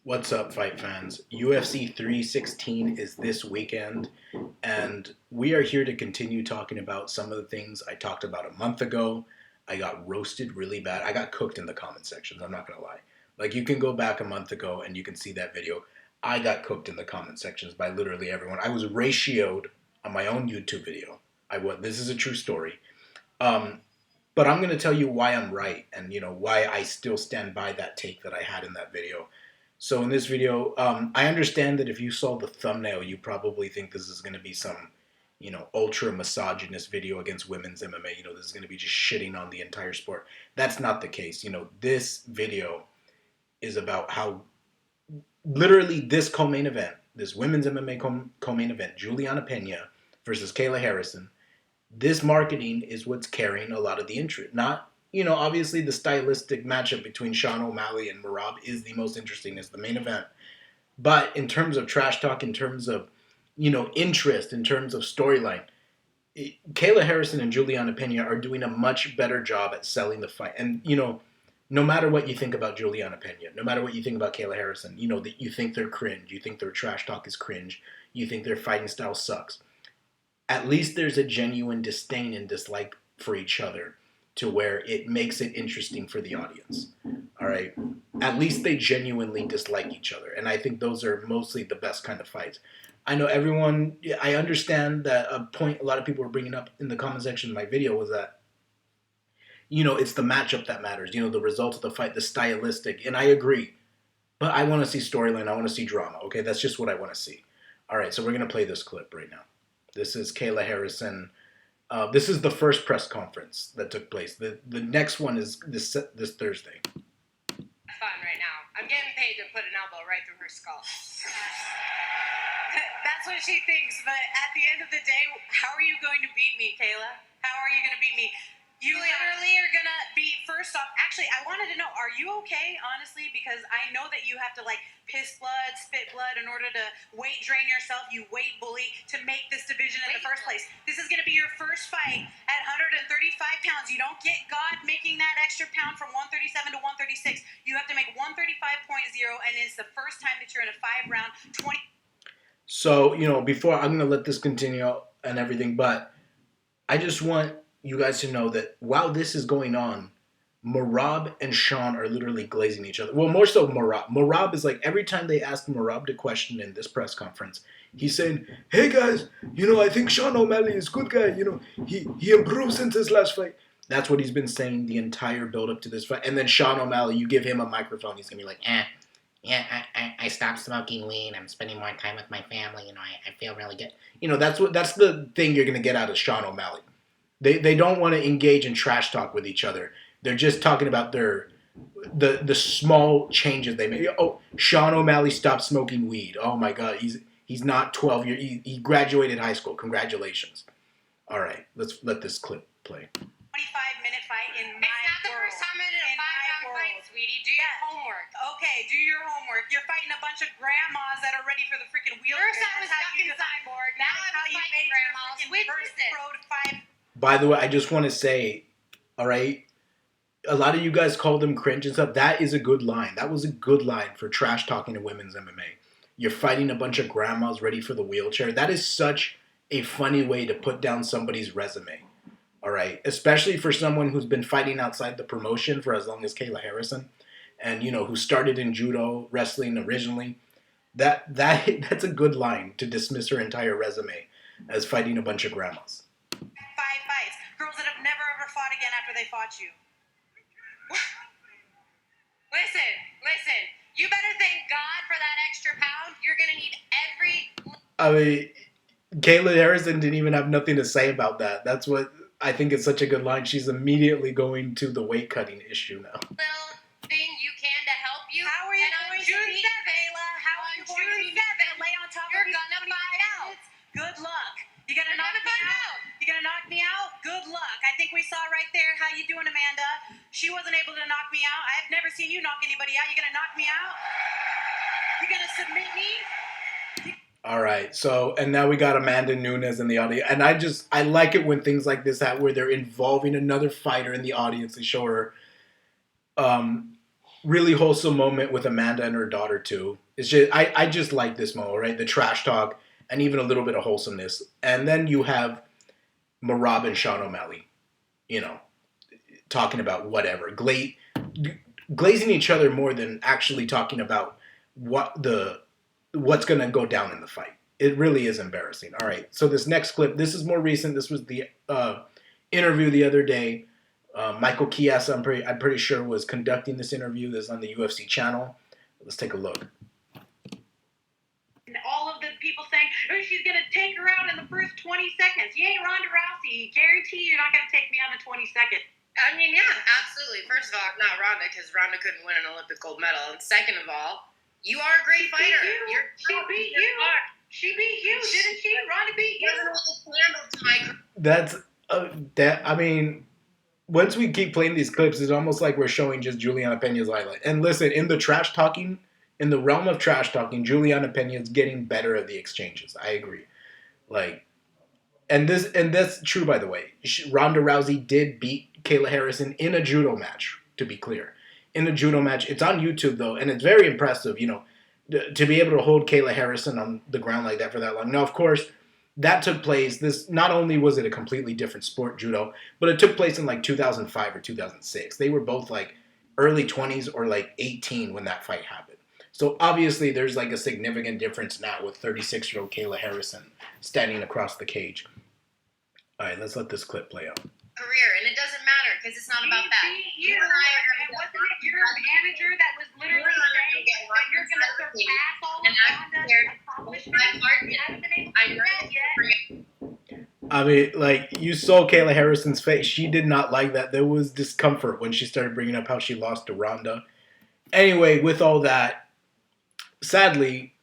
What's up, fight fans? UFC 316 is this weekend, and we are here to continue talking about some of the things I talked about a month ago. I got roasted really bad. I got cooked in the comment sections, I'm not going to lie. Like, you can go back a month ago and you can see that video. I got cooked in the comment sections by literally everyone. I was ratioed on my own YouTube video. This is a true story. But I'm going to tell you why I'm right and, why I still stand by that take that I had in that video. So in this video, I understand that if you saw the thumbnail, you probably think this is going to be some, ultra misogynist video against women's MMA. This is going to be just shitting on the entire sport. That's not the case. This video is about how literally this co-main event, this women's MMA co-main event, Juliana Peña versus Kayla Harrison, this marketing is what's carrying a lot of the interest. Not, obviously the stylistic matchup between Sean O'Malley and Merab is the most interesting, is the main event. But in terms of trash talk, in terms of, interest, in terms of storyline, Kayla Harrison and Juliana Peña are doing a much better job at selling the fight. And, no matter what you think about Juliana Peña, no matter what you think about Kayla Harrison, that you think they're cringe, you think their trash talk is cringe, you think their fighting style sucks. At least there's a genuine disdain and dislike for each other to where it makes it interesting for the audience. All right? At least they genuinely dislike each other. And I think those are mostly the best kind of fights. I know I understand that a point a lot of people were bringing up in the comment section of my video was that, it's the matchup that matters. The result of the fight, the stylistic. And I agree. But I want to see storyline. I want to see drama. Okay? That's just what I want to see. All right, so we're going to play this clip right now. This is Kayla Harrison. This is the first press conference that took place. The next one is this Thursday. Fun right now. I'm getting paid to put an elbow right through her skull. That's what she thinks. But at the end of the day, how are you going to beat me, Kayla? How are you going to beat me? You literally are going to be, first off, actually, I wanted to know, are you okay, honestly? Because I know that you have to, piss blood, spit blood in order to weight drain yourself, you weight bully, to make this division in the first place. This is going to be your first fight at 135 pounds. You don't get God making that extra pound from 137 to 136. You have to make 135.0, and it's the first time that you're in a 5-round, 20... So, before, I'm going to let this continue and everything, but I just want you guys to know that while this is going on, Merab and Sean are literally glazing each other. Well, more so Merab. Merab is like, every time they ask Merab the question in this press conference, he's saying, hey guys, I think Sean O'Malley is a good guy. He improved since his last fight. That's what he's been saying the entire build up to this fight. And then Sean O'Malley, you give him a microphone, he's going to be like, yeah, I stopped smoking weed. I'm spending more time with my family. I feel really good. That's the thing you're going to get out of Sean O'Malley. They don't want to engage in trash talk with each other. They're just talking about the small changes they made. Oh, Sean O'Malley stopped smoking weed. Oh my God, he's not 12 years. He graduated high school. Congratulations. All right, let's let this clip play. 25-minute fight in my world. It's not the first time in a 5-round fight, sweetie. Do your homework. Okay, do your homework. You're fighting a bunch of grandmas that are ready for the freaking wheelchair. First I was fucking cyborg. Now I'm fighting grandmas. Which is it? By the way, I just want to say, all right, a lot of you guys call them cringe and stuff. That is a good line. That was a good line for trash talking to women's MMA. You're fighting a bunch of grandmas ready for the wheelchair. That is such a funny way to put down somebody's resume. All right, especially for someone who's been fighting outside the promotion for as long as Kayla Harrison, and who started in judo wrestling originally. That's a good line to dismiss her entire resume as fighting a bunch of grandmas. 5 fights. Girls that have never ever fought again after they fought you. Listen. You better thank God for that extra pound. You're going to need every... I mean, Kayla Harrison didn't even have nothing to say about that. That's what I think is such a good line. She's immediately going to the weight cutting issue now. Little thing you can to help you. How are you going to beat Kayla? How are you going to beat lay on top You're of me? going to find out. Good luck. You're going to knock me out? You're going to knock me out? Good luck. I think we saw right there. How you doing, Amanda? She wasn't able to knock me out. I've never seen you knock anybody out. You're going to knock me out? You're going to submit me? All right, so, and now we got Amanda Nunes in the audience. And I like it when things like this happen, where they're involving another fighter in the audience to show her, really wholesome moment with Amanda and her daughter too. It's just I just like this moment, right? The trash talk and even a little bit of wholesomeness. And then you have Merab and Sean O'Malley, you know, talking about whatever, glazing each other more than actually talking about what's going to go down in the fight. It really is embarrassing. All right, so this next clip, this is more recent. This was the interview the other day. Michael Chiesa, I'm pretty sure, was conducting this interview. This is on the UFC channel. Let's take a look. And all of the people saying, oh, she's going to take her out in the first 20 seconds. You ain't Ronda Rousey. Guarantee you're not going to take me out in 20 seconds. I mean, yeah, absolutely. First of all, not Ronda, because Ronda couldn't win an Olympic gold medal. And second of all, you are a great fighter. She beat you. She beat you, didn't she? Ronda beat you. That's that. I mean, once we keep playing these clips, it's almost like we're showing just Juliana Peña's highlight. And listen, in the trash talking, in the realm of trash talking, Juliana Peña is getting better at the exchanges. I agree. Like, and that's true, by the way. Ronda Rousey did beat Kayla Harrison in a judo match. To be clear, in a judo match, it's on YouTube though, and it's very impressive. You know, to be able to hold Kayla Harrison on the ground like that for that long. Now, of course, that took place. This not only was it a completely different sport, judo, but it took place in like 2005 or 2006. They were both like early 20s or like 18 when that fight happened. So obviously, there's like a significant difference now with 36-year-old Kayla Harrison standing across the cage. All right, let's let this clip play out. Career, and it doesn't matter because it's not about that. You and I are, and wasn't it your manager that was literally saying that you're going to surpass all of Ronda's accomplishments? You haven't been able to do that yet. I mean, like, you saw Kayla Harrison's face. She did not like that. There was discomfort when she started bringing up how she lost to Ronda. Anyway, with all that, sadly,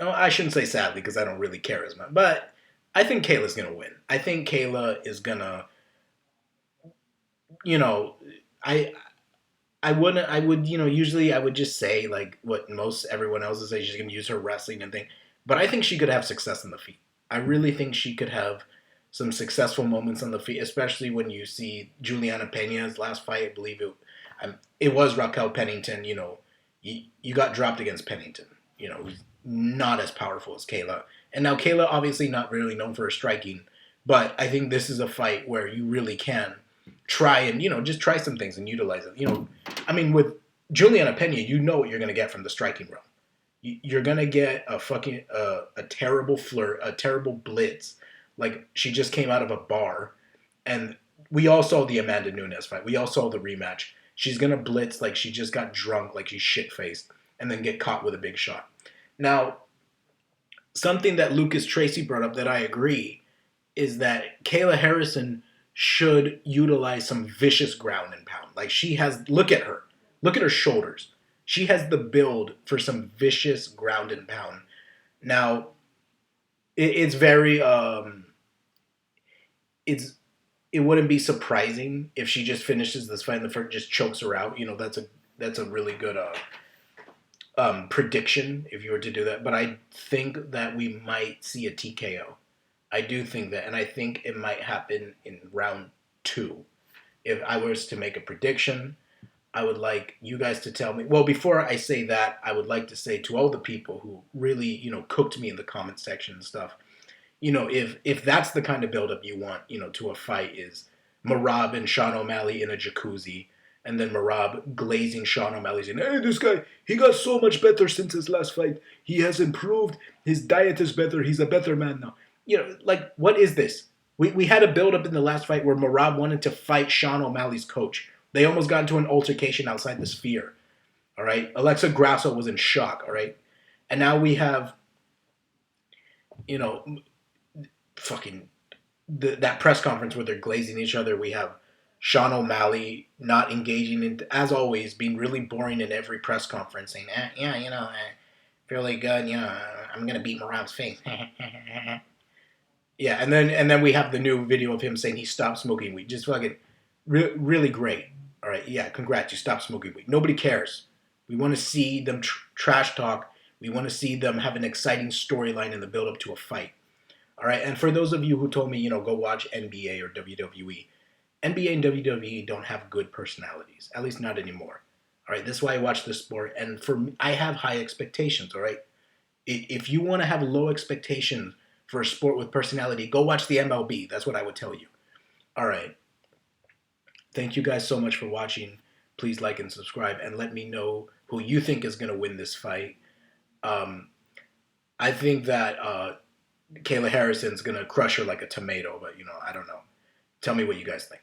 I shouldn't say sadly because I don't really care as much, but I think Kayla's going to win. I think Kayla is going to, you know, usually I would just say like what most everyone else is saying, she's going to use her wrestling and thing, but I think she could have success in the feet. I really think she could have some successful moments on the feet, especially when you see Juliana Peña's last fight. I believe it was Raquel Pennington. You know, you got dropped against Pennington. You know, who's not as powerful as Kayla, and now Kayla obviously not really known for her striking, but I think this is a fight where you really can try and, you know, just try some things and utilize it. You know, I mean, with Juliana Peña, you know what you're going to get from the striking realm. You're going to get a fucking a terrible flirt, a terrible blitz. Like, she just came out of a bar, and we all saw the Amanda Nunes fight. We all saw the rematch. She's going to blitz like she just got drunk, like she's shit-faced, and then get caught with a big shot. Now, something that Lucas Tracy brought up that I agree is that Kayla Harrison should utilize some vicious ground and pound. Like, she has, look at her shoulders. She has the build for some vicious ground and pound. Now, it's very, it wouldn't be surprising if she just finishes this fight and the first just chokes her out. You know, that's a really good prediction if you were to do that. But I think that we might see a TKO. I do think that, and I think it might happen in round 2. If I was to make a prediction, I would like you guys to tell me. Well, before I say that, I would like to say to all the people who really, you know, cooked me in the comment section and stuff, you know, if that's the kind of buildup you want, you know, to a fight, is Merab and Sean O'Malley in a jacuzzi, and then Merab glazing Sean O'Malley saying, hey, this guy, he got so much better since his last fight. He has improved. His diet is better. He's a better man now. You know, like, what is this? We had a build-up in the last fight where Merab wanted to fight Sean O'Malley's coach. They almost got into an altercation outside the Sphere. All right? Alexa Grasso was in shock. All right? And now we have, you know, fucking that press conference where they're glazing each other. We have Sean O'Malley not engaging in, as always, being really boring in every press conference, saying, yeah, you know, fairly good, you know, I'm going to beat Merab's face. Yeah, and then we have the new video of him saying he stopped smoking weed. Just fucking really great. All right, yeah, congrats, you stopped smoking weed. Nobody cares. We want to see them trash talk. We want to see them have an exciting storyline in the build-up to a fight. All right, and for those of you who told me, you know, go watch NBA or WWE, NBA and WWE don't have good personalities, at least not anymore. All right, this is why I watch this sport, and for me, I have high expectations. All right, if you want to have low expectations for a sport with personality, go watch the MLB. That's what I would tell you. All right, thank you guys so much for watching. Please like and subscribe, and let me know who you think is going to win this fight. Um, I think that Kayla Harrison's going to crush her like a tomato, but I don't know. Tell me what you guys think.